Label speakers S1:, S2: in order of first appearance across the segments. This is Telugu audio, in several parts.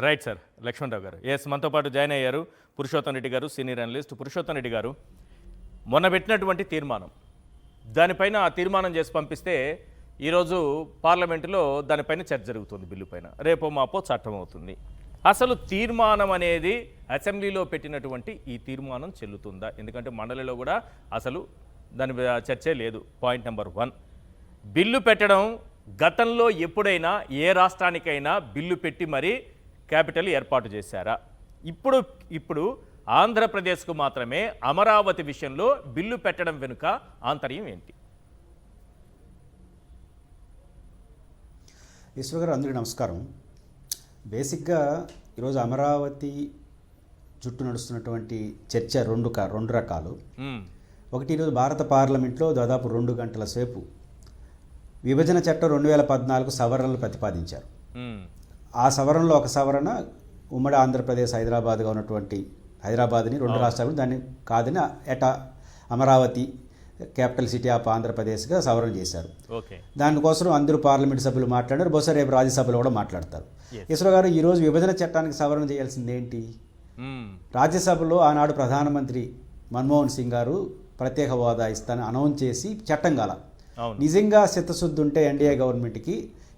S1: Right sir. లక్ష్మణరావు గారు మనతో పాటు జాయిన్ అయ్యారు పురుషోత్తం రెడ్డి గారు, సీనియర్ అనలిస్ట్. పురుషోత్తం రెడ్డి గారు, మొన్న పెట్టినటువంటి తీర్మానం, దానిపైన ఆ తీర్మానం చేసి పంపిస్తే ఈరోజు పార్లమెంటులో దానిపైన చర్చ జరుగుతుంది. బిల్లు పైన రేపో మాపో చట్టం అవుతుంది. అసలు తీర్మానం అనేది అసెంబ్లీలో పెట్టినటువంటి ఈ తీర్మానం చెల్లుతుందా? ఎందుకంటే మండలిలో కూడా అసలు దాని చర్చే లేదు. పాయింట్ నెంబర్ 1, బిల్లు పెట్టడం గతంలో ఎప్పుడైనా ఏ రాష్ట్రానికైనా బిల్లు పెట్టి మరీ క్యాపిటల్ ఏర్పాటు చేశారా? ఇప్పుడు ఆంధ్రప్రదేశ్కు మాత్రమే అమరావతి విషయంలో బిల్లు పెట్టడం వెనుక ఆంతర్యం ఏంటి?
S2: ఈశ్వర్ గారు, అందరికీ నమస్కారం. బేసిక్గా ఈరోజు అమరావతి చుట్టూ నడుస్తున్నటువంటి చర్చ రెండు రకాలు. ఒకటి, ఈరోజు భారత పార్లమెంట్లో దాదాపు 2 గంటల సేపు విభజన చట్టం 2014 సవరణలు ప్రతిపాదించారు. ఆ సవరణలో ఒక సవరణ ఉమ్మడి ఆంధ్రప్రదేశ్ హైదరాబాద్గా ఉన్నటువంటి హైదరాబాద్ని 2 రాష్ట్రాలు దాన్ని కాదని అమరావతి క్యాపిటల్ సిటీ ఆఫ్ ఆంధ్రప్రదేశ్గా సవరణ చేశారు. దానికోసం అందరూ పార్లమెంట్ సభ్యులు మాట్లాడారు. బహుశా రేపు రాజ్యసభలో కూడా మాట్లాడతారు. ఈశ్వర్ గారు, ఈరోజు విభజన చట్టానికి సవరణ చేయాల్సింది ఏంటి? రాజ్యసభలో ఆనాడు ప్రధానమంత్రి మన్మోహన్ సింగ్ గారు ప్రత్యేక హోదా ఇస్తానని అనౌన్స్ చేసి చట్టం కాల. నిజంగా చిత్తశుద్ధి ఉంటే ఎన్డీఏ గవర్నమెంట్కి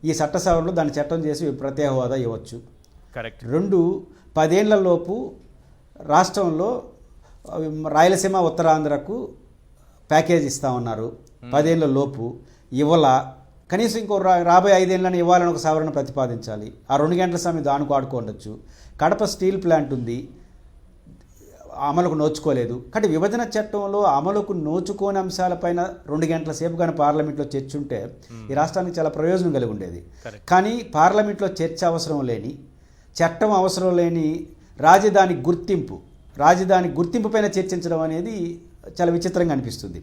S2: ఈ చట్ట సవరణలో దాన్ని చట్టం చేసి ప్రత్యేక హోదా ఇవ్వచ్చు.
S1: కరెక్ట్.
S2: 2, 10 ఏళ్లలోపు రాష్ట్రంలో రాయలసీమ ఉత్తరాంధ్రకు ప్యాకేజ్ ఇస్తామన్నారు. 10 ఏళ్లలోపు ఇవ్వాల. కనీసం ఇంకో రాబోయే 5 ఏళ్ళని ఇవ్వాలని ఒక సవరణ ప్రతిపాదించాలి. ఆ 2 గంటల సమయం దానికి ఆడుకోవచ్చు. కడప స్టీల్ ప్లాంట్ ఉంది, అమలుకు నోచుకోలేదు. కాబట్టి విభజన చట్టంలో అమలుకు నోచుకోని అంశాలపైన 2 గంటల సేపు కానీ పార్లమెంట్లో చర్చ ఉంటే ఈ రాష్ట్రానికి చాలా ప్రయోజనం కలిగి ఉండేది. కానీ పార్లమెంట్లో చర్చ అవసరం లేని, చట్టం అవసరం లేని రాజధాని గుర్తింపు పైన చర్చించడం అనేది చాలా విచిత్రంగా అనిపిస్తుంది.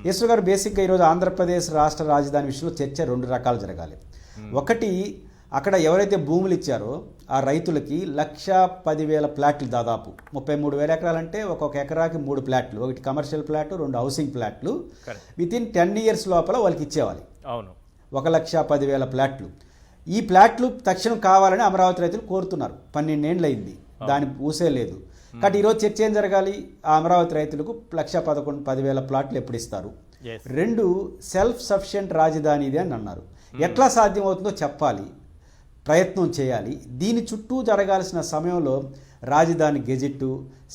S2: ఈశ్వర్ గారు, బేసిక్గా ఈరోజు ఆంధ్రప్రదేశ్ రాష్ట్ర రాజధాని విషయంలో చర్చ 2 రకాలు జరగాలి. ఒకటి, అక్కడ ఎవరైతే భూములు ఇచ్చారో ఆ రైతులకి 1,10,000 ప్లాట్లు, దాదాపు 33,000 ఎకరాలంటే ఒక్కొక్క ఎకరాకి 3 ప్లాట్లు, ఒకటి కమర్షియల్ ప్లాట్, 2 హౌసింగ్ ప్లాట్లు వితిన్ 10 ఇయర్స్ లోపల వాళ్ళకి ఇచ్చేవాలి. అవును, 1,10,000 ప్లాట్లు. ఈ ప్లాట్లు తక్షణం కావాలని అమరావతి రైతులు కోరుతున్నారు. 12 ఏళ్ళు అయింది, దాని ఊసే లేదు. కాబట్టి ఈరోజు చర్చ ఏం జరగాలి? ఆ అమరావతి రైతులకు 1,10,000 ప్లాట్లు ఎప్పుడు ఇస్తారు? 2, సెల్ఫ్ సఫిషియెంట్ రాజధాని ఇది అని అన్నారు. ఎట్లా సాధ్యమవుతుందో చెప్పాలి, ప్రయత్నం చేయాలి. దీని చుట్టూ జరగాల్సిన సమయంలో రాజధాని గెజిట్,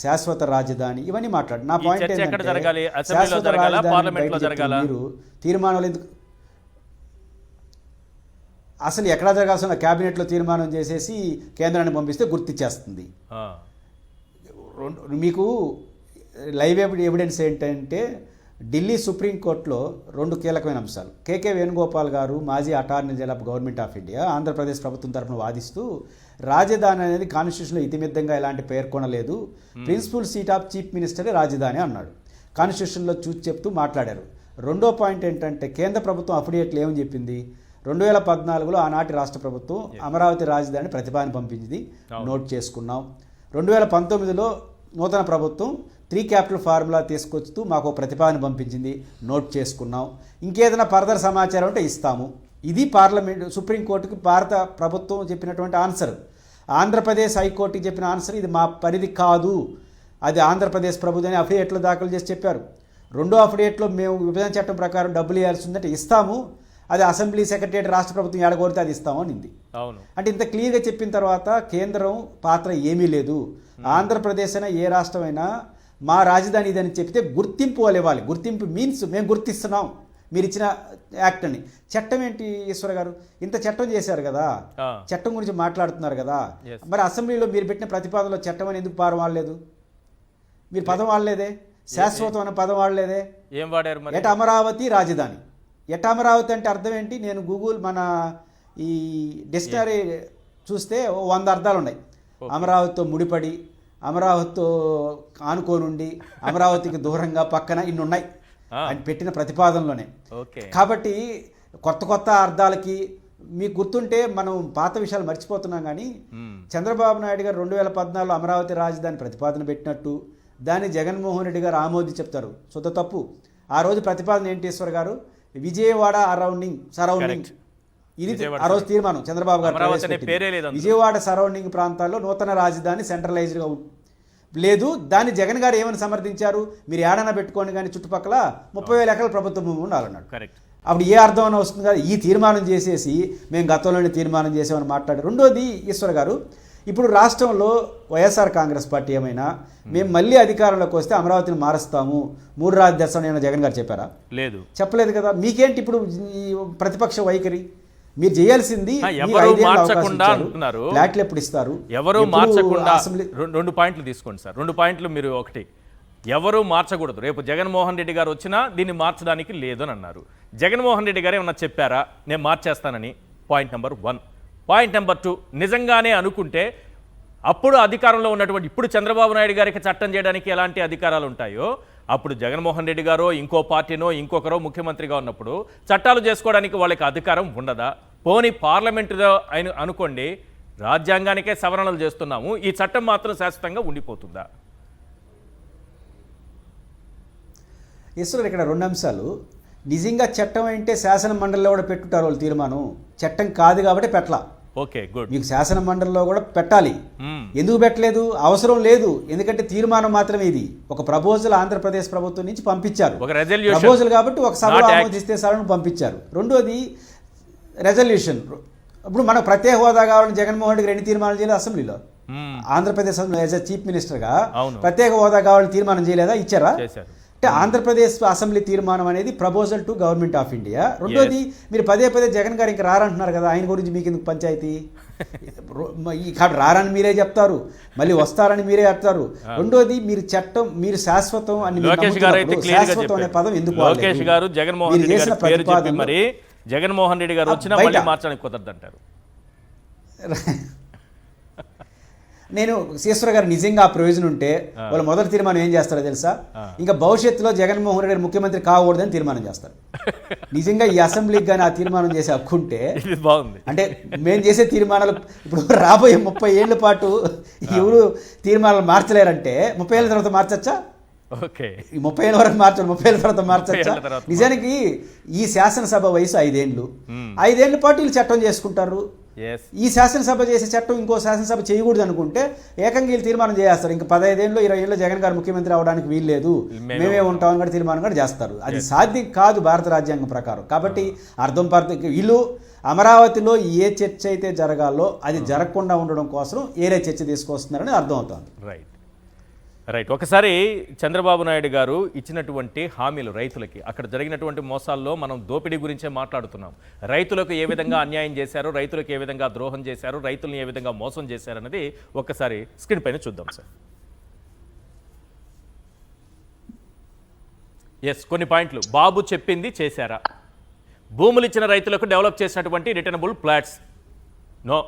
S2: శాశ్వత రాజధాని ఇవన్నీ మాట్లాడు. నా పాయింట్ ఏంటంటే శాశ్వత రాజధాని మీరు తీర్మానాలు ఎందుకు అసలు ఎక్కడ జరగాల్సిన క్యాబినెట్లో తీర్మానం చేసేసి కేంద్రాన్ని పంపిస్తే గుర్తిచ్చేస్తుంది. మీకు లైవ్ ఎవిడెన్స్ ఏంటంటే ఢిల్లీ సుప్రీంకోర్టులో 2 కీలకమైన అంశాలు. కేకే వేణుగోపాల్ గారు, మాజీ attorney general of government of India, Andhra Pradesh ప్రభుత్వం తరఫున వాదిస్తూ రాజధాని అనేది కాన్స్టిట్యూషన్లో ఇతిమిద్దంగా ఎలాంటి పేర్కొనలేదు, ప్రిన్సిపల్ సీట్ ఆఫ్ చీఫ్ మినిస్టరే రాజధాని అన్నాడు. కాన్స్టిట్యూషన్లో చూసి చెప్తూ మాట్లాడారు. 2వ పాయింట్ ఏంటంటే కేంద్ర ప్రభుత్వం అఫిడేట్లు ఏమని చెప్పింది? 2014లో ఆనాటి రాష్ట్ర ప్రభుత్వం అమరావతి రాజధాని ప్రతిపాదన పంపించింది, నోట్ చేసుకున్నాం. 2019లో నూతన ప్రభుత్వం 3 క్యాపిటల్ ఫార్ములా తీసుకొస్తూ మాకు ప్రతిపాదన పంపించింది, నోట్ చేసుకున్నాం. ఇంకేదైనా ఫర్దర్ సమాచారం అంటే ఇస్తాము. ఇది పార్లమెంట్ సుప్రీంకోర్టుకి భారత ప్రభుత్వం చెప్పినటువంటి ఆన్సర్. ఆంధ్రప్రదేశ్ హైకోర్టుకి చెప్పిన ఆన్సర్ ఇది మా పరిధి కాదు, అది ఆంధ్రప్రదేశ్ ప్రభుత్వం అఫిడేట్లో దాఖలు చేసి చెప్పారు. 2వ అఫిడేట్లో మేము విభజన చట్టం ప్రకారం డబ్బులు ఇవ్వాల్సి ఉందంటే ఇస్తాము, అది అసెంబ్లీ సెక్రటరీ రాష్ట్ర ప్రభుత్వం ఎడగొడితే అది ఇస్తాము అనింది. అవును, అంటే ఇంత క్లియర్గా చెప్పిన తర్వాత కేంద్రం పాత్ర ఏమీ లేదు. ఆంధ్రప్రదేశ్ అయినా ఏ రాష్ట్రమైనా మా రాజధాని ఇదని చెప్తే గుర్తింపు వాళ్ళు ఇవ్వాలి. గుర్తింపు మీన్స్ మేము గుర్తిస్తున్నాం మీరు ఇచ్చిన యాక్ట్ అని. చట్టం ఏంటి ఈశ్వర్ గారు? ఇంత చట్టం చేశారు కదా, చట్టం గురించి మాట్లాడుతున్నారు కదా, మరి అసెంబ్లీలో మీరు పెట్టిన ప్రతిపాదనలో చట్టం అని ఎందుకు వాడలేదు? మీరు పదం వాడలేదే, శాశ్వతం అనే పదం వాడలేదే. ఏం వాడారు? ఎట అమరావతి రాజధాని. ఎట అమరావతి అంటే అర్థం ఏంటి? నేను గూగుల్ మన ఈ డిక్షనరీ చూస్తే 100 అర్థాలు ఉన్నాయి. అమరావతితో ముడిపడి, అమరావతితో ఆనుకోనుండి, అమరావతికి దూరంగా, పక్కన ఇన్ని ఉన్నాయి అని పెట్టిన ప్రతిపాదనలోనే. కాబట్టి కొత్త అర్థాలకి మీకు గుర్తుంటే మనం పాత విషయాలు మర్చిపోతున్నాం. కానీ చంద్రబాబు నాయుడు గారు 2014లో అమరావతి రాజధాని ప్రతిపాదన పెట్టినట్టు దాన్ని జగన్మోహన్ రెడ్డి గారు ఆమోదించి చెప్తారు. శుద్ధ తప్పు. ఆ రోజు ప్రతిపాదన ఏంటి ఈశ్వర్ గారు? విజయవాడ సరౌండింగ్ ఇది
S1: విజయవాడ
S2: ఆ రోజు తీర్మానం చంద్రబాబు గారు
S1: అమరావతి అనే
S2: ప్రవేశపెట్టింది.
S1: పేరే లేదు అందులో.
S2: విజయవాడ సరౌండింగ్ ప్రాంతాల్లో నూతన రాజధాని సెంట్రలైజ్డ్గా లేదు. దాన్ని జగన్ గారు ఏమని సమర్థించారు, మీరు ఏడన్నా పెట్టుకోండి కానీ చుట్టుపక్కల 30,000 ఎకరాల ప్రభుత్వ భూమి ఉండాలన్నాడు.
S1: కరెక్ట్.
S2: అప్పుడు ఏ అర్థం అని వస్తుంది కదా, ఈ తీర్మానం చేసేసి మేము గతంలోనే తీర్మానం చేసామని మాట్లాడారు. రెండోది ఈశ్వర్ గారు, ఇప్పుడు రాష్ట్రంలో వైఎస్ఆర్ కాంగ్రెస్ పార్టీ ఏమైనా మేము మళ్ళీ అధికారంలోకి వస్తే అమరావతిని మారుస్తాము, 3 రాజధానులు జగన్ గారు చెప్పారా?
S1: లేదు,
S2: చెప్పలేదు కదా. మీకేంటి ఇప్పుడు ఈ ప్రతిపక్ష వైఖరి? మీరు చేయాల్సింది
S1: ఎవరు మార్చకుండా అంటున్నారు.
S2: ఫ్లాట్లు ఎప్పుడు ఇస్తారు?
S1: ఎవరు మార్చకుండా రెండు పాయింట్లు తీసుకోండి సార్. 2 పాయింట్లు మీరు. ఒకటి, ఎవరు మార్చకూడదు. రేపు జగన్మోహన్ రెడ్డి గారు వచ్చినా దీన్ని మార్చడానికి లేదు అని అన్నారు. జగన్మోహన్ రెడ్డి గారు ఏమన్నా చెప్పారా నేను మార్చేస్తానని? Point number 1. పాయింట్ నెంబర్ 2, నిజంగానే అనుకుంటే అప్పుడు అధికారంలో ఉన్నటువంటి ఇప్పుడు చంద్రబాబు నాయుడు గారికి చట్టం చేయడానికి ఎలాంటి అధికారాలు ఉంటాయో అప్పుడు జగన్మోహన్ రెడ్డి గారో ఇంకో పార్టీనో ఇంకొకరో ముఖ్యమంత్రిగా ఉన్నప్పుడు చట్టాలు చేసుకోవడానికి వాళ్ళకి అధికారం ఉండదా? పోనీ పార్లమెంటులో ఆయన అనుకోండి, రాజ్యాంగానికే సవరణలు చేస్తున్నాము, ఈ చట్టం మాత్రం శాశ్వతంగా ఉండిపోతుందా?
S2: ఈశ్వర్, ఇక్కడ 2 అంశాలు. నిజంగా చట్టం అంటే శాసన మండలిలో కూడా పెట్టుకుంటారు వాళ్ళు తీర్మానం. చట్టం కాదు కాబట్టి పెట్టలా.
S1: Okay, good.
S2: మీకు శాసన మండలిలో కూడా పెట్టాలి. ఎందుకు పెట్టలేదు? అవసరం లేదు. ఎందుకంటే తీర్మానం మాత్రమే ఇది. ఒక ప్రపోజల్ ఆంధ్రప్రదేశ్ ప్రభుత్వం నుంచి పంపించారు.
S1: ఒక రెజల్యూషన్
S2: ప్రపోజల్ కాబట్టి ఒక సభలో ఆమోదిస్తే సార్ని పంపించారు. రెండోది రెజల్యూషన్. ఇప్పుడు మనకు ప్రత్యేక హోదా కావాలని జగన్మోహన్ రెడ్డి 2 తీర్మానాలు చేయలేదు అసెంబ్లీలో. ఆంధ్రప్రదేశ్ యాజ్ ఎ చీఫ్ మినిస్టర్గా ప్రత్యేక హోదా కావాలని తీర్మానం చేయలేదా? ఇచ్చారా? అంటే ఆంధ్రప్రదేశ్ అసెంబ్లీ తీర్మానం అనేది proposal to government of India. రెండోది, మీరు పదే జగన్ గారు ఇంకా రారంటున్నారు కదా, ఆయన గురించి మీకు ఎందుకు పంచాయతీ? రారని మీరే చెప్తారు, మళ్ళీ వస్తారని మీరే చెప్తారు. రెండోది, మీరు చట్టం మీరు శాశ్వతం అని శాశ్వతం అనే పదం ఎందుకు?
S1: లోకేష్ గారు జగన్మోహన్ రెడ్డి గారి పేరు చెప్పి మరి జగన్మోహన్ రెడ్డి గారు వచ్చినా మళ్ళీ మార్చడానికి కుదరదంటారు.
S2: నేను ఈశ్వర్ గారు నిజంగా ఆ ప్రయోజనం ఉంటే వాళ్ళు మొదటి తీర్మానం ఏం చేస్తారో తెలుసా? ఇంకా భవిష్యత్తులో జగన్మోహన్ రెడ్డి ముఖ్యమంత్రి కాకూడదని తీర్మానం చేస్తారు. నిజంగా ఈ అసెంబ్లీకి కానీ ఆ తీర్మానం చేసి హక్కుంటే
S1: బాగుంది.
S2: అంటే మేము చేసే తీర్మానాలు ఇప్పుడు రాబోయే 30 ఏళ్ల పాటు ఎవరు తీర్మానాలు మార్చలేరంటే 30 ఏళ్ళ తర్వాత మార్చచ్చా?
S1: ఓకే,
S2: ఈ 30 ఏళ్ళ వరకు మార్చాలి, 30 ఏళ్ళ తర్వాత మార్చచ్చా? నిజానికి ఈ శాసనసభ వయసు 5 ఏళ్ళు. 5 ఏళ్ల పాటు వీళ్ళు చట్టం చేసుకుంటారు. ఈ శాసనసభ చేసే చట్టం ఇంకో శాసనసభ చేయకూడదు అనుకుంటే ఏకంగా వీళ్ళు తీర్మానం చేస్తారు. ఇంకా 15 ఏళ్ళు 20 ఏళ్ళు జగన్ గారు ముఖ్యమంత్రి అవడానికి వీలు లేదు, మేమే ఉంటామని కూడా తీర్మానం కూడా చేస్తారు. అది సాధ్యం కాదు భారత రాజ్యాంగం ప్రకారం. కాబట్టి అర్థం వీళ్ళు అమరావతిలో ఏ చర్చ అయితే జరగాలో అది జరగకుండా ఉండడం కోసం ఏరే చర్చ తీసుకొస్తున్నారని అర్థం అవుతుంది.
S1: రైట్. ఒకసారి చంద్రబాబు నాయుడు గారు ఇచ్చినటువంటి హామీలు రైతులకి, అక్కడ జరిగినటువంటి మోసాల్లో మనం దోపిడీ గురించే మాట్లాడుతున్నాం. రైతులకు ఏ విధంగా అన్యాయం చేశారు, రైతులకు ఏ విధంగా ద్రోహం చేశారు, రైతులను ఏ విధంగా మోసం చేశారన్నది ఒక్కసారి స్క్రీన్ పైన చూద్దాం సార్. కొన్ని పాయింట్లు. బాబు చెప్పింది చేశారా? భూములు ఇచ్చిన రైతులకు డెవలప్ చేసినటువంటి రిటర్నబుల్ ఫ్లాట్స్ నో,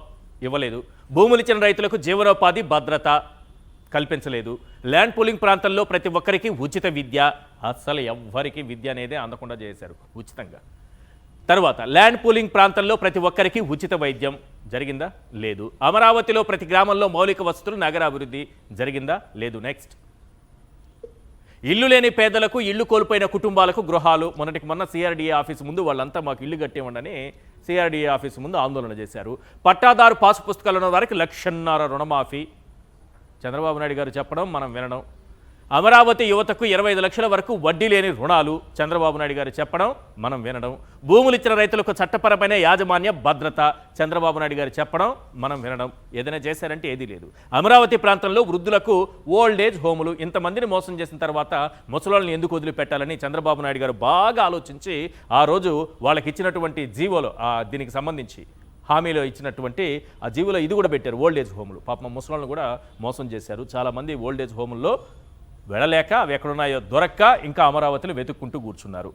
S1: ఇవ్వలేదు. భూములు ఇచ్చిన రైతులకు జీవనోపాధి భద్రత కల్పించలేదు. ల్యాండ్ పూలింగ్ ప్రాంతంలో ప్రతి ఒక్కరికి ఉచిత విద్య, అస్సలు ఎవ్వరికి విద్య అనేది అందకుండా చేశారు ఉచితంగా. తర్వాత ల్యాండ్ పూలింగ్ ప్రాంతంలో ప్రతి ఒక్కరికి ఉచిత వైద్యం జరిగిందా? లేదు. అమరావతిలో ప్రతి గ్రామంలో మౌలిక వసతులు నగరాభివృద్ధి జరిగిందా? లేదు. నెక్స్ట్, ఇల్లు లేని పేదలకు, ఇల్లు కోల్పోయిన కుటుంబాలకు గృహాలు. మొన్నటికి మొన్న సిఆర్డీఏ ఆఫీసు ముందు వాళ్ళంతా మాకు ఇల్లు కట్టివ్వండి సిఆర్డీఏ ఆఫీసు ముందు ఆందోళన చేశారు. పట్టాదారు పాసు పుస్తకాలు ఉన్న వారికి 1,50,000 రుణమాఫీ. చంద్రబాబు నాయుడు గారు చెప్పడం మనం వినడం. అమరావతి యువతకు 25 లక్షల వరకు వడ్డీ లేని రుణాలు. చంద్రబాబు నాయుడు గారు చెప్పడం మనం వినడం. భూములు ఇచ్చిన రైతులకు చట్టపరమైన యాజమాన్య భద్రత. చంద్రబాబు నాయుడు గారు చెప్పడం మనం వినడం. ఏదైనా చేశారంటే ఏదీ లేదు. అమరావతి ప్రాంతంలో వృద్ధులకు ఓల్డ్ ఏజ్ హోములు. ఇంతమందిని మోసం చేసిన తర్వాత ముసలోళ్ళని ఎందుకు వదిలిపెట్టాలని చంద్రబాబు నాయుడు గారు బాగా ఆలోచించి ఆ రోజు వాళ్ళకి ఇచ్చినటువంటి జీవోలో దీనికి సంబంధించి హామీలో ఇచ్చినటువంటి ఆ జీవులో ఇది కూడా పెట్టారు, ఓల్డ్ ఏజ్ హోములు. పాపం ముసలాళ్ళను కూడా మోసం చేశారు. చాలామంది ఓల్డ్ ఏజ్ హోముల్లో వెళ్ళలేక అవి ఎక్కడున్నాయో దొరక్క ఇంకా అమరావతిని వెతుక్కుంటూ కూర్చున్నారు.